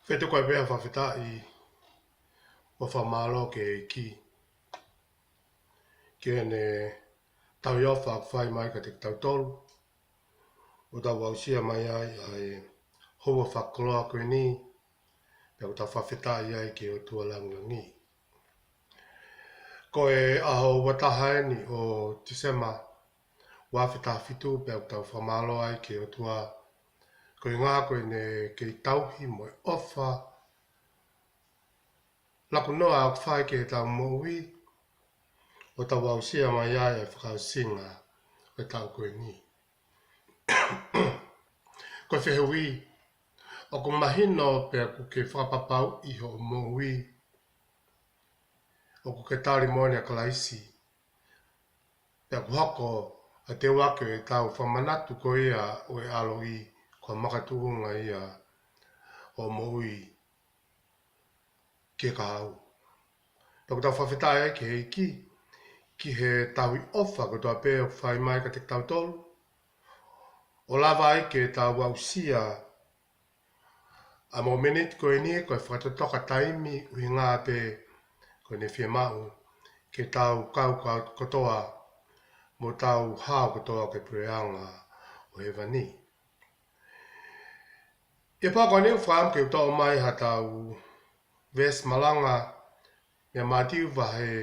Fetu koe pea whawhitai o whamalo ke ki ene tau iofa whai mai ka te tau tolu o tau wausia mai ai hoa whakoloa koe ni pia o tau whawhitai ai ke o tualangangi. Koe aho watahaeni o Tisema wawhita whitu pia o tau whamalo ai ke o tua koe ngā koe ne ke tauhi mo ofa laku noa au whai ke tau moui o tau wausia mai ai e whakausinga o tau koe ni. Koe whehui o ko mahino pia ku ke whapapau iho o moui o ku ke tari moane a kalaisi pia ku hoko a te wake e tau whamanatu ko ia o e alo i kua makatuunga ia o moui ke kahau. Pia ku tau whawhitai ai ke heiki ki he taui ofa ko tua pēo whai mai ka te tau tolu. O lava ai ke tau wausia a mo minute koe ni koe whakatotoka taimi ui ngā pē koe ne whia mahu ke tau kau kotoa mo tau hao kotoa ke pureanga o he wani. Ia pāko ni whaam ke utoa mai ha tau ves malanga mea mātiu wahe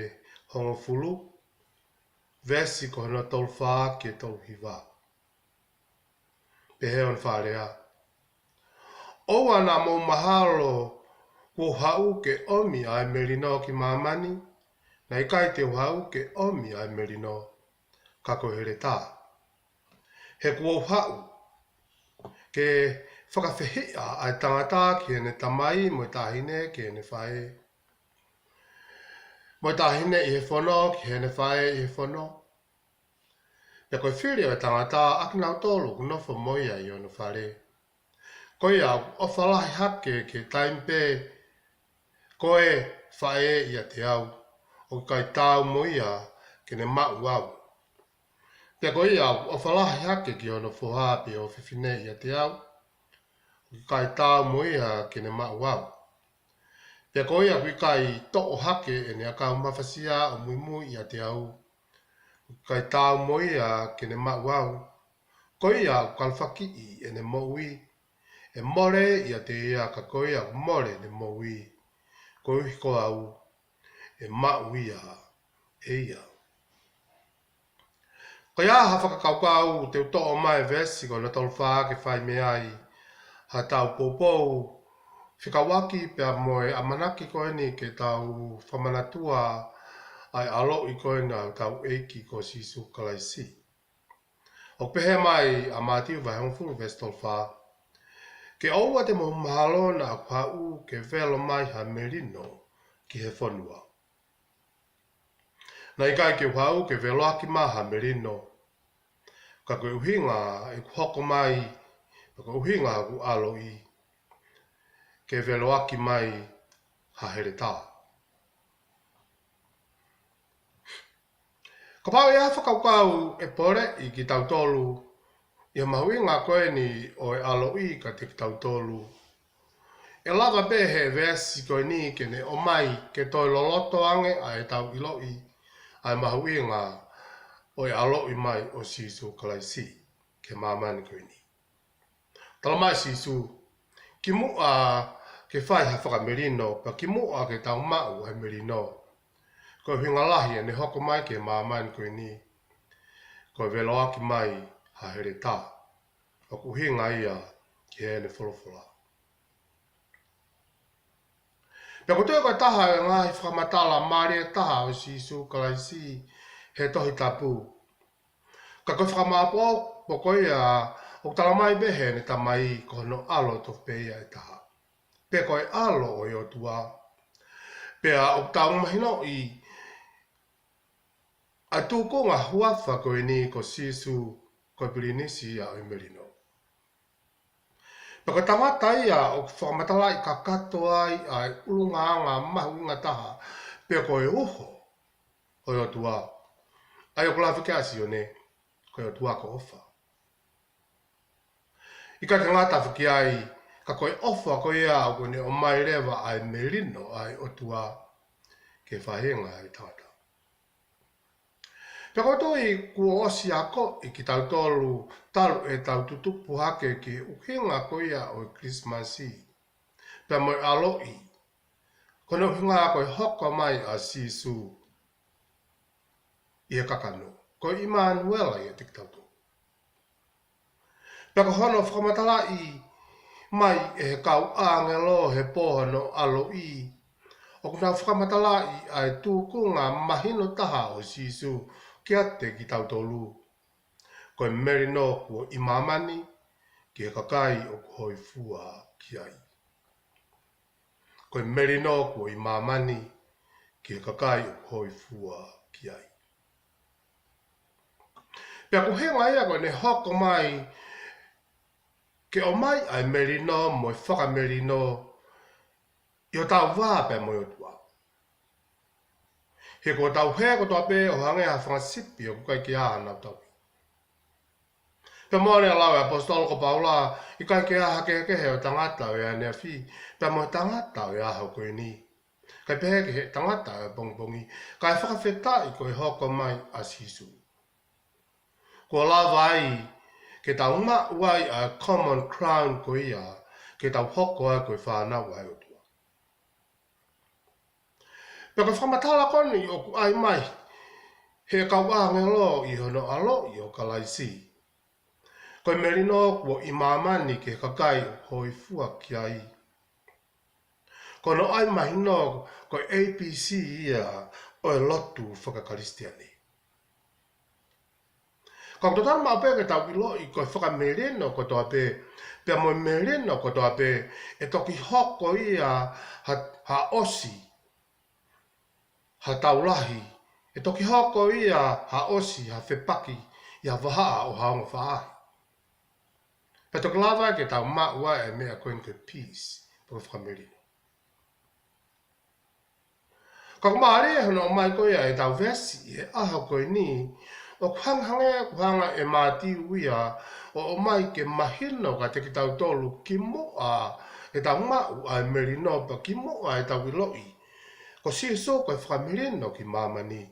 hongo fulu vesi ko hana tolu whaa ke tolu hiwa. Pehe on wharea. Owa na mo mahalo ko hau ke omi ai merino ki mamani, na ikai te hau ke omi ai merino ka ko here tā. He ko hau ke whakawhehia ai tangata ki ene tamai mo tahine ki ene whae. Mo tahine i he whono ki ene whae i he whono. Pea koe whiri o tangata akinau tolu kunofo moia i ono whare. Koe au o whalahi hake ke taimpe koe whae i a te au o kai tau moia ke ne mau au. Pea koe au o whalahi hake ki ono whohape o whiwhine i a te au o kai tau moia ke ne mau au. Pea koe au i kai to'o hake e ne akau mawhasia o muimu i a te au o kai tau moia ke ne mau au. Koe au kalwhaki i e ne moui e more i a te ea ka koe au more ne moui. Koe hiko au e mau ia e ia. Koe aha whakakaukau te utoa mai vesi ko na tolu whaa ke whai me ai. Ha tau popou whikawaki pia moe amanaki koe ni ke tau whamanatua ai alo i koe na tau eiki ko sisu kalaisi. O pehe mai a mātiu vai hongfuru vesi tolu whaa. Ke oua te mo mahalo na au ke velo mai ha merino ki he whanua. Na ikai ke whau ke velo aki maha merino. Ka koe uhinga e kuhoko mai, ka koe uhinga ku alo i. Ke velo aki mai ha here tā. Ka pau e hawhakaukau e pore i ki tautolu. Ia mahui ngā koe ni o e alo i ka te tautolu. E lava be he vesi koe ni ke ne o mai ke toi loloto ange a e tau iloi. Ai mahui ngā o e alo i mai o sisu kalaisi ke mamani koe ni. Tala mai sisu, ki mua ke whai ha whakamerino, pa ki mua ke tau mau hai merino. Koe hinga lahi ne hoko mai ke mamani koe ni. Koe velo aki mai ha here tā. O ku hinga ia ki hene wholofola. Pea ko tue koe taha e ngahi whakamatala maari e taha o sisu kalaisi he tohi tapu. Ka koe whakamapo po koe a o tala mai behe ne tamai ko no alo to peia e taha. Pea koe alo o i o tua. Pea o tau mahino i a tūko ngā huafa koe ni ko sisu koe pirinisi a o merino. Pea koe tangata ia o whakamatala i ka kato ai ai urunga anga mahu inga taha. Pea koe uho o i o tua. Ai o kulafi kasi o ne koe o tua ko ofa. I ka te ngata whiki ai Ka koe ofa koe ia o kone o mai rewa ai merino ai o tua ke whahenga ai tata. Pea koe toi kua osi ako i ki tau tolu talu e tau tutupu hake ki uhinga koe ia o Christmasi. Pea moi aloi. Kono uhinga koe hoko mai a sisu i e kakano. Koe Immanuela i e tik tau tolu. Pea ko hono whakamatala i mai e he kau angelo he pohano alo i. O kuna whakamatala i ai tūkunga mahino taha o sisu kia te ki tau tolu. Koe merino kua i mamani ki he kakai o kuhoi fua ki ai. Koe merino kua i mamani ki he kakai o kuhoi fua ki ai. Pea kuhenga ia koe ne hoko mai ke o mai ai merino mo e whaka merino i o tau wāpe mo i o tua. He ko tau hea ko toa pe o hange a whangasipi o kukai ki a nau tau. Pea moane a lau e apostolo ko Paula i kai ki a hake heke he o tangata o e anea whi. Pea mo tangata o e aho koe ni. Kai pe heke he tangata o e bongbongi. Kai whakawheta i koe hoko mai a sisu. Ko lava ai ke tau ma uai a common crown ko ia. Ke tau hoko ai koe whanau ai o tua. Pea ka whamatala koni o ku ai mai. He kau angelo i hono alo i o kalaisi. Koe merino kua i mamani ke kakai hoi fua ki ai. Kono ai mahino koe APC ia o e lotu whakakaristiani. Ka kutotana maa pe ke tau ilo i koe whakamerino ko toa pe. Pea mo merino ko toa pe e toki hoko ia ha osi. Ha taulahi. E toki hoko ia ha osi ha whepaki ia wahaa o haonga whaahi. Pea toki lava ke tau maa ua e mea koe nke peace. Po whakamerino. Ka kumaare e hono o mai koe e tau vesi e aha koe ni o kuhanga e māti uia o mai ke mahino ka te ki tau tolu ki moa e tau mau a merino pa ki moa e tau iloi. Ko si so koe whakamerino ki mamani.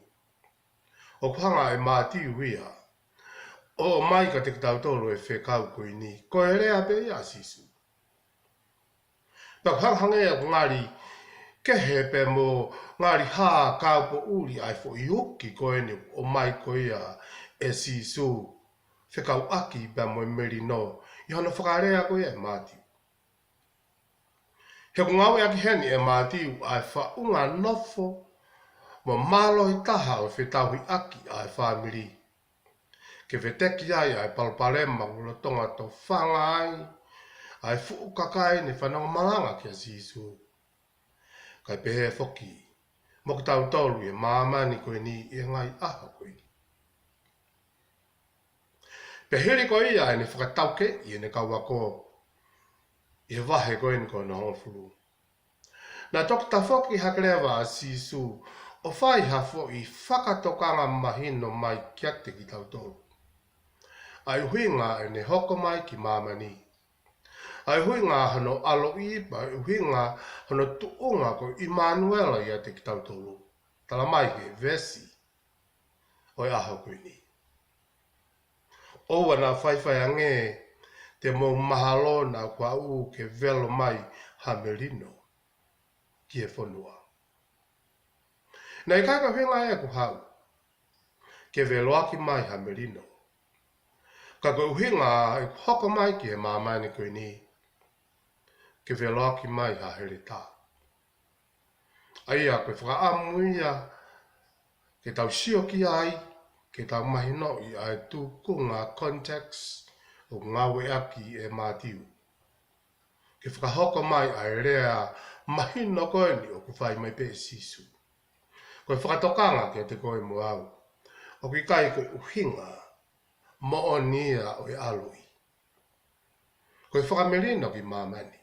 O kuhanga e māti uia o mai ka te ki tau tolu e whekau koe ni. Ko e rea pe ia sisu. Pa kuhanga e ngari ke he pe mo ngari haa kaupo uri ai fo i uki koe ni o mai koe ia e sisu whekau aki pe mo merino i hono whakarea koe e mātiu. He kungawe aki heni e mātiu ai whaunga nofo mo malo i taha o whetauhi aki ai whamiri. Ke wheteki ai ai palparema ulo tonga to whanga ai fuukakai ni whanau malanga ki a sisu. Kai pehe foki, mo ki tau tolu e mamani koe ni e ngai aha koe ni. Pehiri koe ia e ni whakatauke i e ne kauako i e wahe koe ni koe na honfuru. Nā toki ta foki hakerewa a sisu o whai hafo i whakatokanga mahino mai kia te ki tau tolu. Ai huinga e ne hoko mai ki mamani. Ai hui ngā hano alo ipa, ai hui ngā hano tuunga ko Immanuela ia te ki tau tolu. Tala mai he vesi o e aho koe ni. Oua nā whaiwhai ange te mō mahalo nā kua u ke velo mai ha merino ki e whanua. Nei kaika whenga e ku hau ke velo aki mai ha merino. Ka koe uhinga e hoko mai ki e māmaini koe ni. Ke veloaki mai ha here tā. Aia koe whakaamu ia, ke tau sio ki ai, ke tau mahino i ai tūkunga context o ngawe aki e mātiu. Ke whakahoko mai ai rea mahino koe ni o ku whai mai pe sisu. Koe whakatokanga ke te koe mo au. O ki kai koe uhinga, mo o nia o e aloi. Koe whakamerino ki mamani.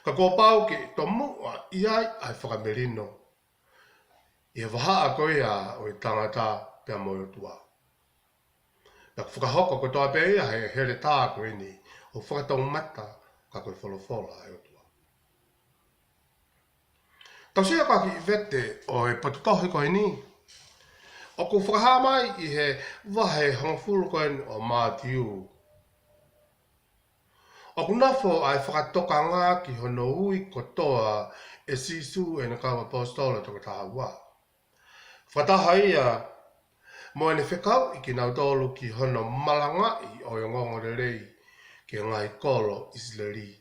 Ka kō pau ke to mua i ai whakamerino. I e wahaa koe a o i tangata pia mo o tua. Ka whakahoko ko toa pe ia he here tā koe ni o whakatong mata ka koe wholofola e o tua. Tau sia kaki i vete o e patutohi koe ni. O ko whakaha mai i he wahe hongfulu koe o Mātiu. O kunafo ai whakatoka ngā ki hono hui kotoa e sisu e na kawa apostola toko tahua. Whataha ia mo ene whekau i ki nau tolu ki hono malangai o ngongo rei ki ngai kolo Israeli.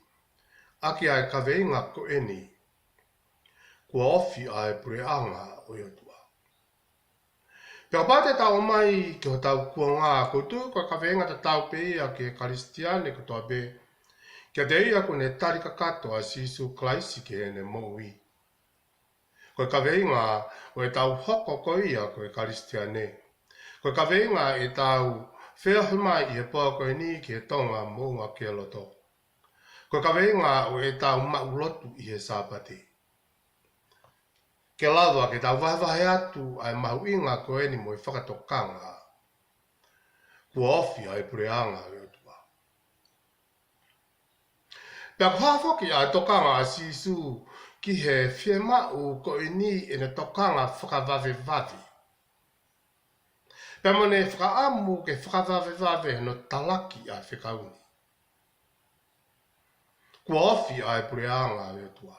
Aki ai kaweinga ko eni kua ofi ai pureanga o iotua. Pia pate tau mai ki ho tau kua ngā koutu kua kaweinga ta tau pe ia ki e karistiane ko toa be kia te ia ko ne tarika katoa sisu klaisi ki ene moui. Koe kaweinga o e tau hoko ko ia ko e karistiane. Koe kaweinga e tau whea mai i e pō koe ni ki e tonga mounga ki e loto. Koe kaweinga o e tau maulotu i e sāpati. Ke lawa ke tau wahewahe atu ai mahu inga ko eni mo e whakatokanga. Kua ofi ai pureanga i o tua. Pea kuhawhoki ai tokanga a sisu ki he whie mau ko eni e ne tokanga whakawave. Pea mone whakaamu ke whakawave no talaki a whikauni. Kua ofi ai pureanga i o tua.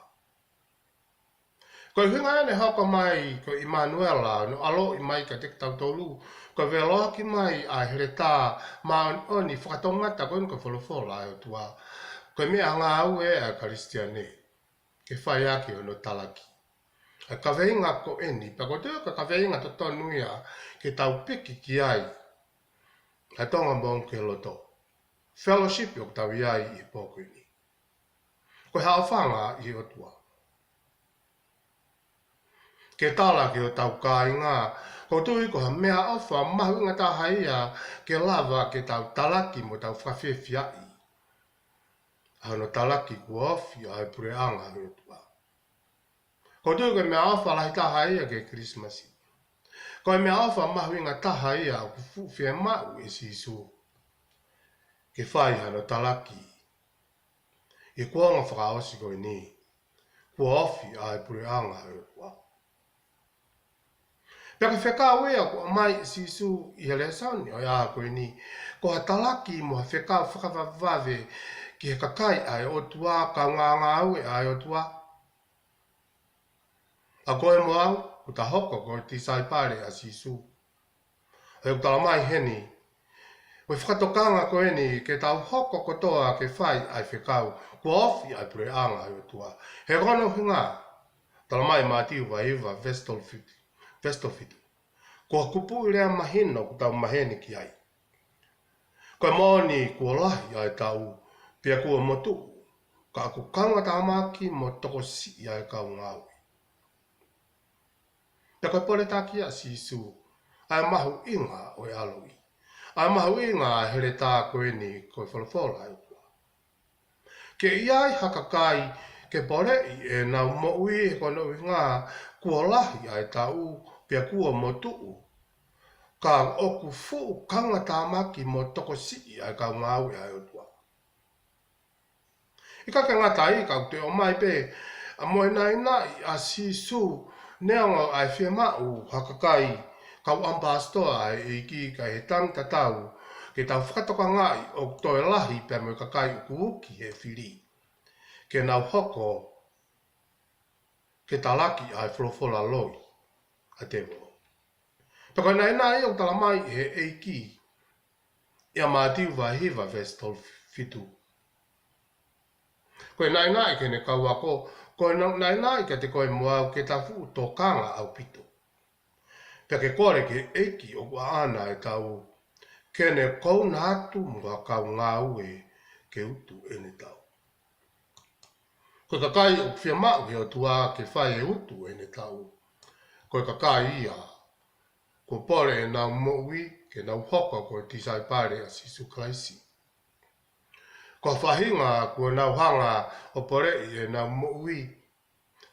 Ko hinga ene hoko mai ko Immanuela no alo i mai ka te tautolu ko veloaki mai a hereta ma oni whakatongata ko ko wholofola e o tua. Ko mea ngā au e a karistiane ke whai aki o no talaki. A kaweinga ko eni, pa ko teo ka kaweinga to tonuia ke tau piki ki ai. A tonga mong ke loto. Fellowship o tau iai i pōko ini. Ko hao whanga i o tua. Ke tala ki o tau kāinga, ko tui ko ha mea ofa mahu inga tā haia ke lava ke tau talaki mo tau whawhiawhiai. Hano talaki kua ofi ai pureanga i o tua. Ko tui ko mea ofa lahi tā haia ke Christmasi. Ko mea ofa mahu inga tā haia o kufuwhia mau e sisu. Ke whai hano talaki. E kuanga whakaosi ko ni. Kua ofi ai pureanga i o tua. Pea ka whekau ea ko mai sisu i hele sauni o ia koe ni. Ko ha talaki mo ha whekau whakawawave ki he kakai ai o tua, ka ngā au e ai o tua. A koe mo au, ko ta hoko ko ti saipare a sisu. E o tala mai heni. O whakatokanga koe ni ke tau hoko kotoa ke whai ai whekau. Ko ofi ai pureanga ai o tua. He rono hinga. Tala mai Mātiu Vaiva Vestofitu. Ko kupu rea mahino ku tau maheni ki ai. Ko moni kua lahi ai tau pia kua motu. Ka aku kanga tāmaki mo toko si ai kau ngāui. Pia koe pore taki a sisu. Ai mahu inga o e aloi. Ai mahu inga here tā koe ni koe wholofola ai tua. Ke iai hakakai ke pore i e nau moui e kono i ngā kua lahi ai tau pia kua motu. Ka oku fu kanga tāmaki mo toko si ai kau ngāui ai o tua. I ka ngata i kau te o mai pe a moe nai nai a sisu neongo ai whia mau hakakai kau ampastoa ai e ki ka he tangta tau ke tau whakatoka ngai o toe lahi pia mo kakai uku uki he whiri. Ke nau hoko ke talaki ai wholofola loi a te wo. Pako nai nai o tala mai he eiki ia Mātiu Vaiva Vestofitu. Koe nai nai ke ne kau ako, koe nai nai ke te koe mua ke ta fu tō kanga au pito. Pia ke kore ke eiki o kua ana e tau, ke ne kou na atu mua kau ngā ue ke utu e ne tau. Koe kakai o whia mau he o tua ke whai e utu e ne tau. Koe kakai ia, ko pore e nau moui ke nau hoko koe tisai pare a sisu klaisi. Ko whahinga kua nau hanga o pore e nau moui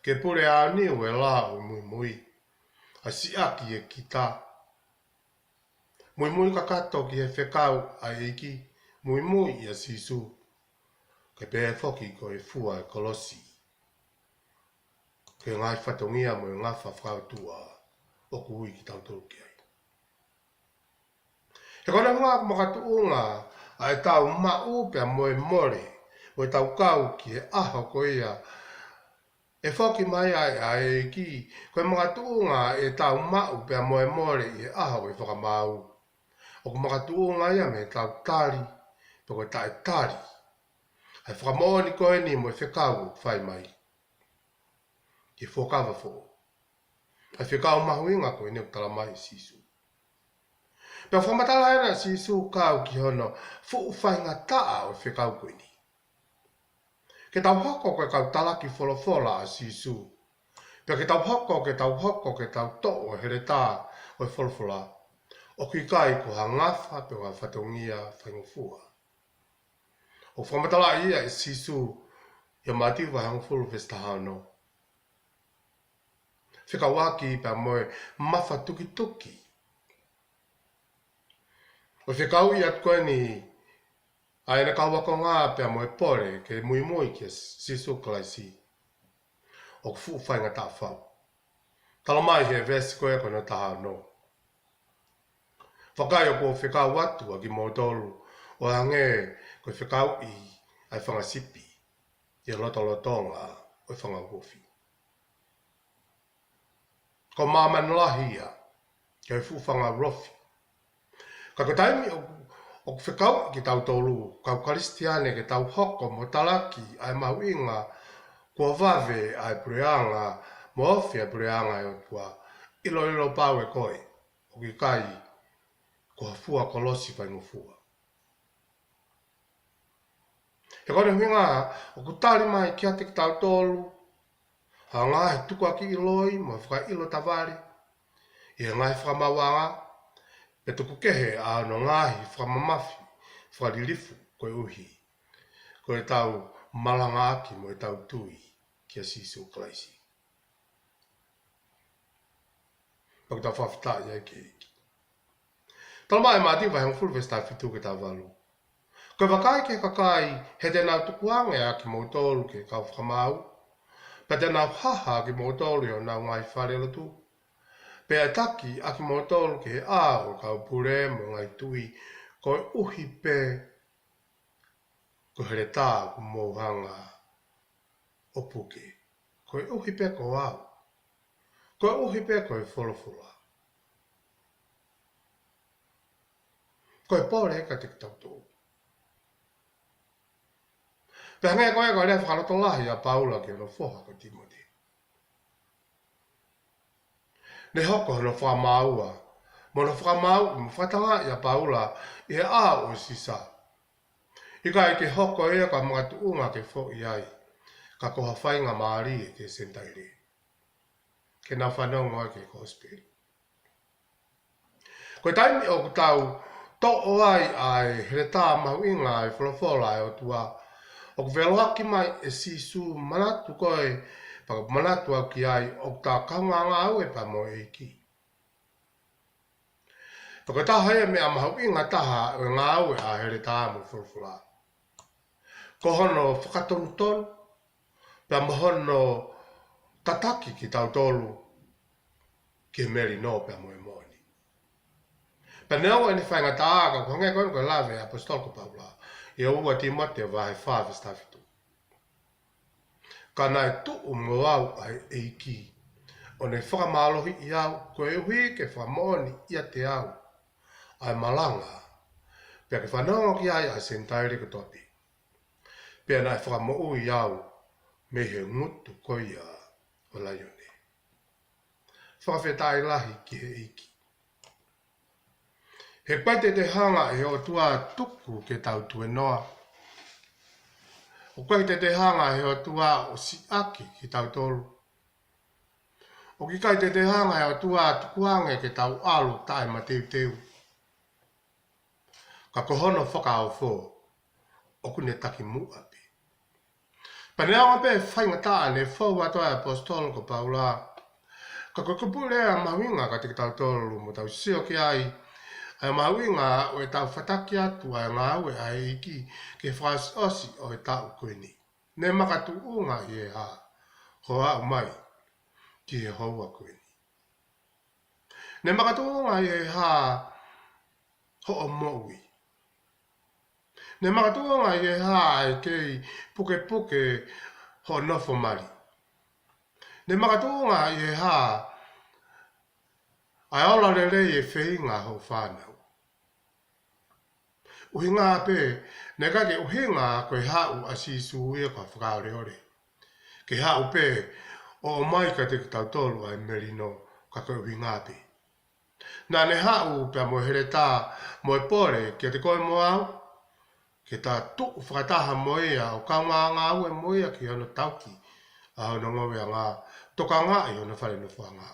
ke pure a niu e la o mui mui. A siaki e kita. Mui mui kakato ki he whekau a eiki, mui mui a sisu. ke pe foki ko e fua e kolosi. Ke ngai whatongia mo ngā whawhautua o kui ki tautoro ki ai. He kona ngā makatuunga a e tau mau pia moe more o e tau kau ki e aho ko ia e foki mai ai a e ki koe makatuunga e tau mau pia moe more i e aho e whakamau. O ku makatuunga ia me tau tari pe koe tae tari. Ai whakamoa ni koe ni mo e whekau whai mai. Ki whokawa fo. Ai whekau mahuinga koe ne utala mai sisu. Pea whamatala ena sisu kau ki hono fu whainga taa o whekau koe ni. Ke tau hoko koe kau talaki wholofola a sisu. Pea ke tau hoko ke tau to'o here tā o e wholofola. O ki kai ko ha ngafa pe wa whatongia whaingofua. O whamatala ia e sisu ia mati wa hangfulu vestahano. Whika waki pa moe mawha tuki tuki. O whikau i at koe ni aina ka wako ngā pia moe pore ke mui mui ki sisu kalaisi. O fu whainga tā whau. Tala mai he vesi koe koe no taha no. Whakai o ko whikau watu a ki mōtolu o hange koe whikau i ai whangasipi. I lotolotonga o whangawofi. Ko māmanalahia ke fu whanga rofi. Ka ko taimi o whekau ki tau tolu, kau karistiane ke tau hoko mo talaki ai mahuinga kua vave ai preanga, mo ofi ai preanga e o tua ilo pau e koe, o ki kai kua fua kolosi whaingo fua. He kone huinga, o kutari mai ki ate ki tau tolu, ha ngai tukua ki iloi, mo whaka ilo tavari, i ngai whakamawanga, pe tuku kehe a no ngahi whamamafi, whalilifu koe uhi. Koe tau malanga aki mo e tau tui ki a sisu klaisi. Pako tau whawhita i eke eki. Tala mai mati vai hang fulu vesta fitu ke tau walu. Koe wakai ke kakai he tēnau tukuange aki mo tolu ke kau whakamau. Pe tēnau haha ki mo tolu o nau ngai whare tu. Pea taki aki motolu ke a o kau pure mo ngai tui koe uhi pe ko here tā ku mohanga o puke. Koe uhi pe ko au. Koe uhi pe koe wholofula. Koe pōre ka te kitautu. Pea ngai koe koe rea whakarotolahi a Paula ke no whoha ko Timothy. Ne hoko no whamaua. Mo no whamau mo whatanga i a Paula i a o sisa. I kai ke hoko ea ka mga tuunga ke fo i ai. Ka koha whainga maari e ke sentaire. Ke na whanau ngoi ke hospital. Koe taimi o kutau to o ai ai here tā mahu inga ai wholofola e o tua. O kuweloaki mai e sisu manatu koe paka manatu au ki ai o tā kaunganga au e pa mo e ki. Paka tā haia me a mahu inga taha o ngā au e a here tā mo wholofola. Ko hono whakatonton, pia mahono tataki ki tau tolu ki meri no pia mo e moni. Pia neo e ni whainga tā aka ko hange koe lave apostol ko Paula. E ua Timote vai whawe stafitu. Ka nai tuu mo au ai eiki. O ne whakamalohi i au, koe hui ke whamoni ia te au. Ai malanga. Pia ke whanonga ki ai sentaire ko topi. Pia nai whakamoo i au, me he ngutu koia o laione. Whakawhetai lahi ki he eiki. He paite te hanga e o tua tuku ke tau tue noa. O paite te hanga e o tua o si aki ki tau tolu. O ki kai te hanga e o tua tukuange ke tau alu tae ma teu teu. Ka kohono whakao fō, o kune taki muapi. Paneanga pe whainga taa ne fō watoa apostol ko Paula. Ka kokopulea mawinga ka te tau tolu mo tau sio ki ai, Ai mawinga o e tau whataki atu ai ngā ue ai iki ke whas osi o e tau koe ni. Ne makatu unga i e ha, ho au mai ki he houa koe ni. Ne makatu unga i e ha, ho o moui. Ne makatu unga i e ha ai kei puke puke ho nofo mari. Ne makatu unga i e ha, ai ola lele e whinga ho whanau. Uhinga pe, ne kake uhinga koe hau a sisu ia ka whakaore ore. Ke hau pe, o mai ka te tau tolu ai merino ka koe uhinga pe. Nā ne hau pe a mohere tā moe pore kia te koe mo au, ke tā tuku whakataha moe a o kaunga ngā ue moe a ki ano tauki a hau na ngowe a ngā toka ngā i ono whare no whanga.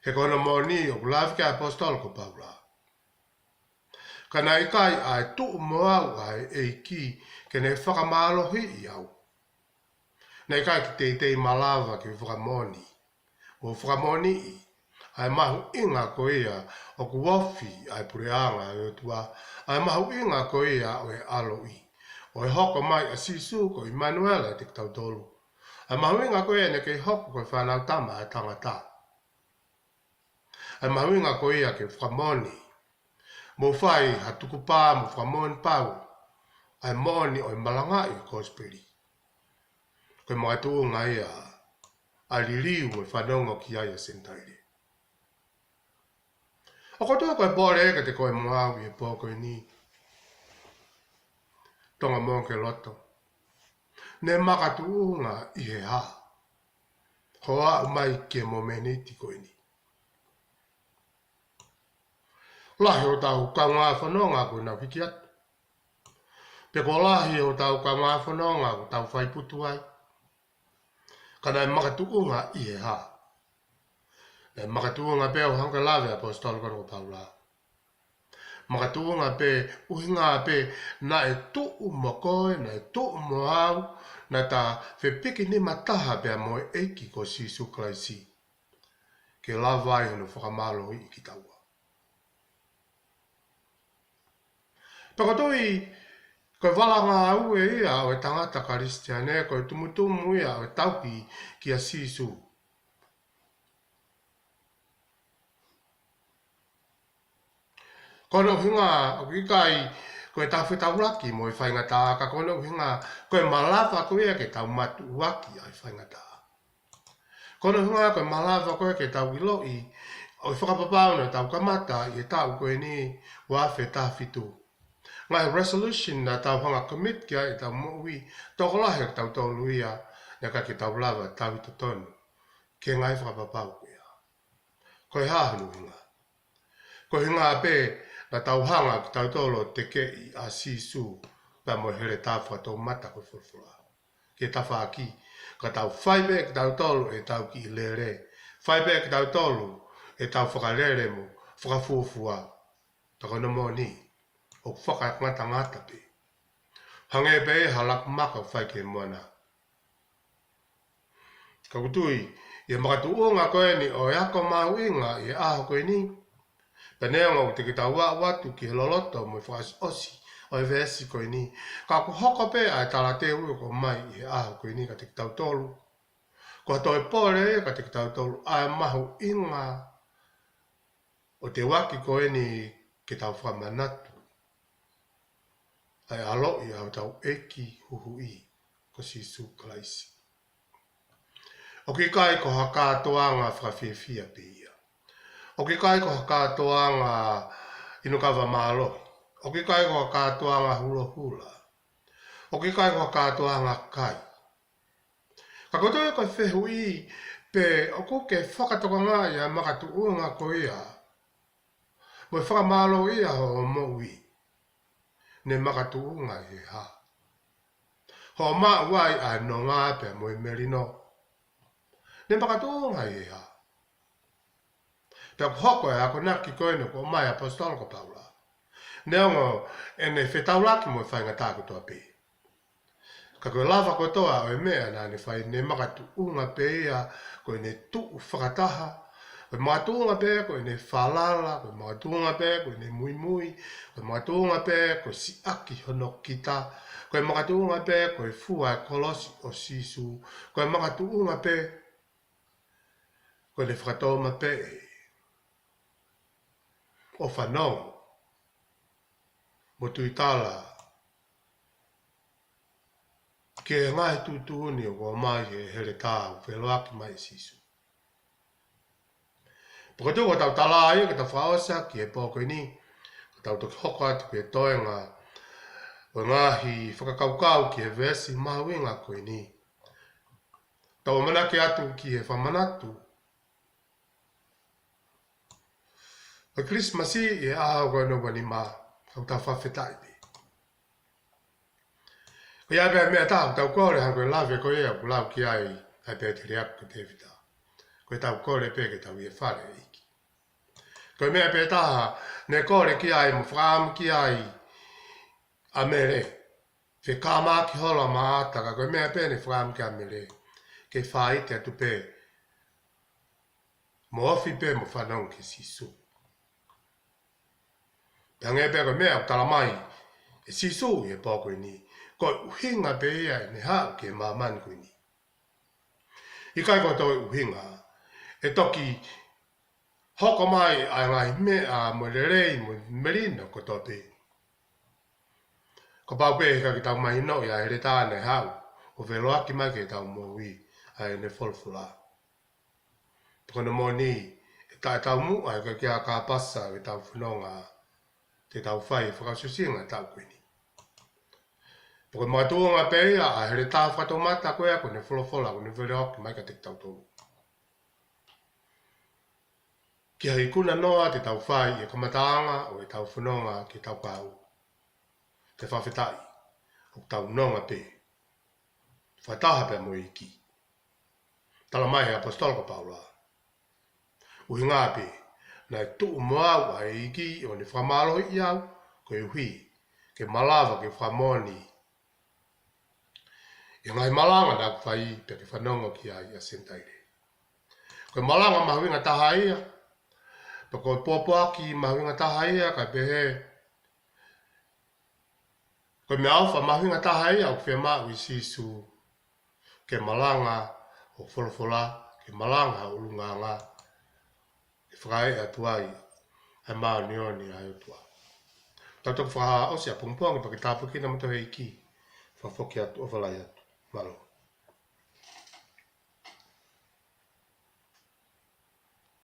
He kona mo ni o kulavike apostol ko Paula. Kana i kai ai tu mo au ai e ki ke ne whakamalohi i au. Nei kai ki te malawa ki whakamoni. O whakamoni i ai mahu inga ko ia o ku wafi ai pureanga e tua. Ai mahu inga ko ia o e alo i. O e hoko mai a sisu ko Emmanuela te tau tolu. Ai mahu inga ko ia ne kei hoko ko whanau tama e tangata. Ai mahu inga ko ia ke whakamoni. Mo whai ha tuku pā mo whamon pau, ai moni o malanga i kosperi. Koe mga tuu ngai a liriu e whanonga ki aia sentaire. O kotoa koe pōre eka te koe mwau i e pō koe ni. Tonga mōke loto. Ne maka tuu ngā i he ha. Hoa umai ke mo meniti koe ni. Lahi o tau ka ngā whanonga koe nau hiki atu. Pe ko lahi o tau ka ngā whanonga ko tau whaiputu ai. Kana e makatuunga i he ha. E makatuunga pe o hanga lawe apostol kono ko Paula. Makatuunga pe uhinga pe na e tuu mo koe, na e tuu mo au, na ta whepiki ni mataha pe a moe eiki ko Sisu Kraisi. Ke lawai hono whakamalo i ki taua. Pakotoi, koe walanga au e ia o e tangata karistiane, koe tumutumu ia o e taupi ki a Sisu. Kono hinga, o kikai, koe tau whetauraki mo e whaingata, ka kono hinga, koe malawa koe ke tau matu uaki ai whaingata. Kono hinga, koe malawa koe ke tau iloi, o i whakapapau na tau kamata i e tau koe ni wafe ta fitu. Ngai resolution na tau hanga commit kia i tau moui, toko lahe tau tolu ia, na ka ki tau lava tau i tonu, ke ngai whakapapau ia. Koe hahunu hinga. Koe hinga pe na tau hanga ki tau tolo te kei a Sisu, pa mo here tawha tō mata koe whurwhura. Ke tawha aki, ka tau whaibe ki tau tolu e tau ki lere, whaibe ki tau tolu e tau whakarere mo, whakafuafua, tako no mo ni. O whakangata ngata pe. Hange pe halak maka whaike moana. Ka kutui, i makatu unga koe ni o eako mau inga i aho koe ni. Peneonga o te ki tau watu ki he loloto mo i whakas osi o i vesi koe ni. Ka ku hoko pe ai tala te ui ko mai i he aho koe ni ka te ki tau tolu. Ko toi pore ka te ki tau tolu ai mahu inga o te waki koe ni ki tau whamanatu. Ai alo i au tau eki huhui ko Sisu Kraisi. O ki kai ko hakatoanga whakawhiawhia pe ia. O ki kai ko hakatoanga inukawa malo. O ki kai ko hakatoanga hula hula. O ki kai ko hakatoanga kai. Ka kotoe ko whehui pe o kuke whakatokanga ia makatuunga ko ia. Mo whakamalo ia ho moui. Ne makatuunga he ha. Ho maa wai a no ngā pe mo i merino. Ne makatuunga he ha. Pe hoko e ako naki koe no ko mai apostol ko Paula. Ne ongo e ne whetaulaki mo i whainga tāku toa pe. Ka koe lava ko toa o e mea nā ne whai ne makatuunga pe ia koe ne tuu whakataha Koe mātunga pe, koe ne whalala, koe mātunga pe, koe ne mui mui, koe mātunga pe, koe si aki hono kita, koe mātunga pe, koe fua e kolosi o sisu, koe mātunga pe, koe ne whakatoma pe, o whanau, mo tui tala, ke ngai tūtūni o mai he here tāu, wheloaki mai sisu. Poko tūko tau tala ai, ka tau whaosa ki e pōkoi ni, ka tau toki hoko atu ki e toenga, o ngahi whakakaukau ki e vesi mahuinga koe ni. Tau manake atu ki e whamanatu. O Christmasi e ahau koe no wani ma, kau tau whawhetai pe. Ko ia pēr mea tāu, tau kore hang koe lawe koe ea, ku lau ki ai, ai pēr te reaku te whita. Koe tau kore pē ke tau i e whare iki. Koe mea pēr taha, ne kore ki ai, mo whaamu ki ai, a mere. Whe kāmā ki hola maataka, koe mea pē ne whaamu ki a mere. Ke whaite atu pē. Mo ofi pē mo whanau ki sisu. Pēnge pē koe mea utala mai, e sisu i e pōkoi ni. Koe uhinga pe ia ne hao ke mamani koe ni. I kai koe uhinga, e toki hoko mai ai ngai mea mo rerei mo merino ko tope. Ko pau pe ka ki tau mai no ia ere tāne hao, o veloaki mai ke tau mowi ai ne folfula. Kono mo ni, e tau mu ai ka kia ka pasa e tau whanonga, te tau whai whakasusinga tau koe ni. Poko mātuanga pēia, a here tā whatomata koea, ko ne wholofola, ko ne whereoki mai ka te tau tōru. Ki hei kuna noa te tau whai e kamataanga o e tau whanonga ki tau pāu. Te whawhetai, o tau nonga pē. Whaitaha pē mo iki. Tala mai he apostolka Paula. Uhi ngā pē, nai tuu moau a iki o ne whamalohi i au, ko e hui, ke malawa ke whamoni. I ngai malanga nā kwhai pe ke whanonga ki ai a sentaire. Koe malanga mahuinga taha ia, pa koe pōpōaki mahuinga taha ia, kai pehe. Koe me awha mahuinga taha ia, o whea mau i sisu, ke malanga o wholofola, ke malanga o lunganga, e whakai atuai, ai maa nioni ai utua. Tautok whaha osia pungpongi pa ke tāpukina mato hei ki, whafoki atu o whalai atu. Malo.